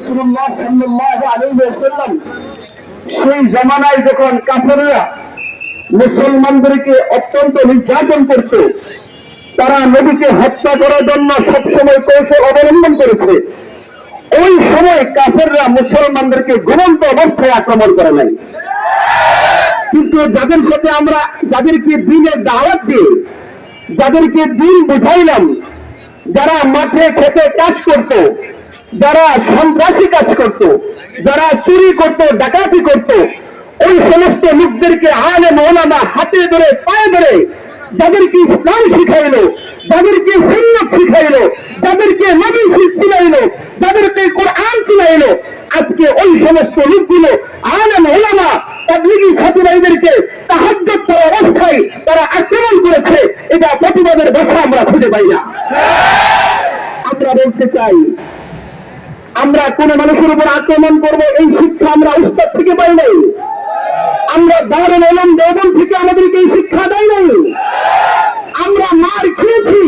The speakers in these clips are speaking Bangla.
রাসূলুল্লাহ সাল্লাল্লাহু আলাইহি ওয়াসাল্লাম সেই জামানায় যখন কাফেররা মুসলমানদেরকে অত্যন্ত নির্যাতন করত, তারা নবীকে হত্যা করার জন্য সবসময় কৌশল অবলম্বন করেছে। ওই সময় কাফেররা মুসলমানদেরকে ঘুমন্ত অবস্থায় আক্রমণ করে নাই। কিন্তু যাদের সাথে আমরা যাদেরকে দিনের দাওয়াত দিয়ে, যাদেরকে দিন বুঝাইলাম, যারা মাঠে খেতে কাজ করত, যারা সন্ত্রাসী কাজ করত, যারা চুরি করত, ডাকাতি করত, ওই সমস্ত লোকদেরকে আলেম ওলামা হাতে ধরে পায়ে ধরে যাদেরকে ইসলাম শিখাইলো, যাদেরকে সুন্নাত শিখাইলো, যাদেরকে নবী শিখাইলো, যাদেরকে কোরআন শিখাইলো, আজকে ওই সমস্ত লোকগুলো আলেম ওলামা তাবলীগী ছাত্রদেরকে তাহাজ্জুদ পড়া অবস্থায় তারা আক্রমণ করেছে। এটা প্রতিবাদের ভাষা আমরা খুঁজে পাই না। আমরা বলতে চাই, আমরা কোন মানুষের উপর আক্রমণ করব এই শিক্ষা আমরা উস্তাদ থেকে পাই নাই। আমরা দারুল উলুম দেওবন্দ থেকে আমাদেরকে এই শিক্ষা দেয় নাই। আমরা মার খেয়েছি,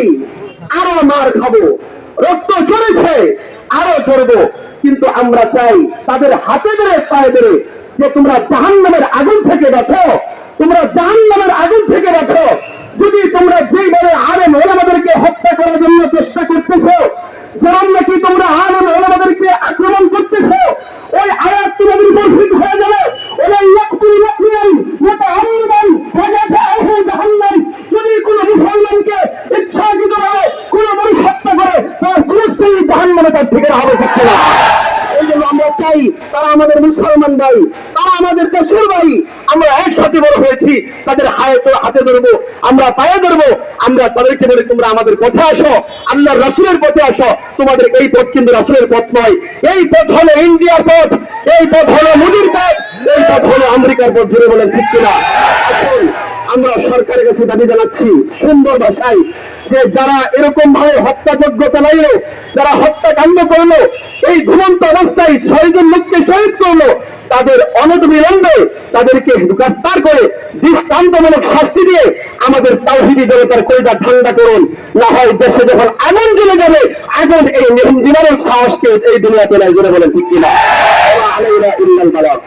আরো মার খাবো, রক্ত ঝরেছে, আরো ঝরবো। কিন্তু আমরা চাই তাদের হাতে ধরে পায়ে ধরে যে তোমরা জাহান্নামের আগুন থেকে বাঁচো, তোমরা জাহান্নামের আগুন থেকে বাঁচো। যদি তোমরা যেইভাবে আলেম ওলামাদেরকে হত্যা করার জন্য চেষ্টা করতেছো, যেমন নাকি তোমরা আলেম ওলামাদেরকে আক্রমণ করতেছো, ওই আয়াত তোমাদের উপর হিট হয়ে যাবে। যদি কোন মুসলমানকে ইচ্ছাকৃতভাবে কোন মানুষ হত্যা করে তার চিরস্থায়ী জাহান্নামে তার ঠিকানা হবে থাকছে না। এই জন্য আমরা চাই তারা আমাদের মুসলমান ভাই, তারা আমাদের দেশের ভাই। আমরা একসাথে বড় হয়েছি, তাদের হাতে ধরবো, আমরা পায়ে ধরবো। আমরা তাদেরকে বলি তোমরা আমাদের পথে আসো, আল্লাহর রাসূলের পথে আসো। তোমাদের এই পথ কিন্তু রাসূলের পথ নয়। এই পথ হলো ইন্ডিয়ার পথ, এই পথ হলো মোদির পথ, এই পথ হলো আমেরিকার পথ। জুড়ে বলেন ঠিক কিনা? আমরা সরকারের কাছে দাবি জানাচ্ছি সুন্দর ভাষায় যে যারা এরকম ভাবে হত্যাযজ্ঞ চালাইলো, যারা হত্যাকাণ্ড করলো, এই ঘুমন্ত অবস্থায় 6 জন লোককে শহীদ করলো, তাদের অনতিবিলম্বে তাদেরকে গ্রেফতার করে দৃষ্টান্তমূলক শাস্তি দিয়ে আমাদের তাওহীদি জনতার কলিজা ঠান্ডা করুন। না হয় দেশে যখন আগুন জ্বলে যাবে, আগুন এই নির্মূল সাহসকে এই দুনিয়াতে নাই। জুড়ে বলেন ঠিক কিনা? আলাইনা ইল্লাল বালাগ।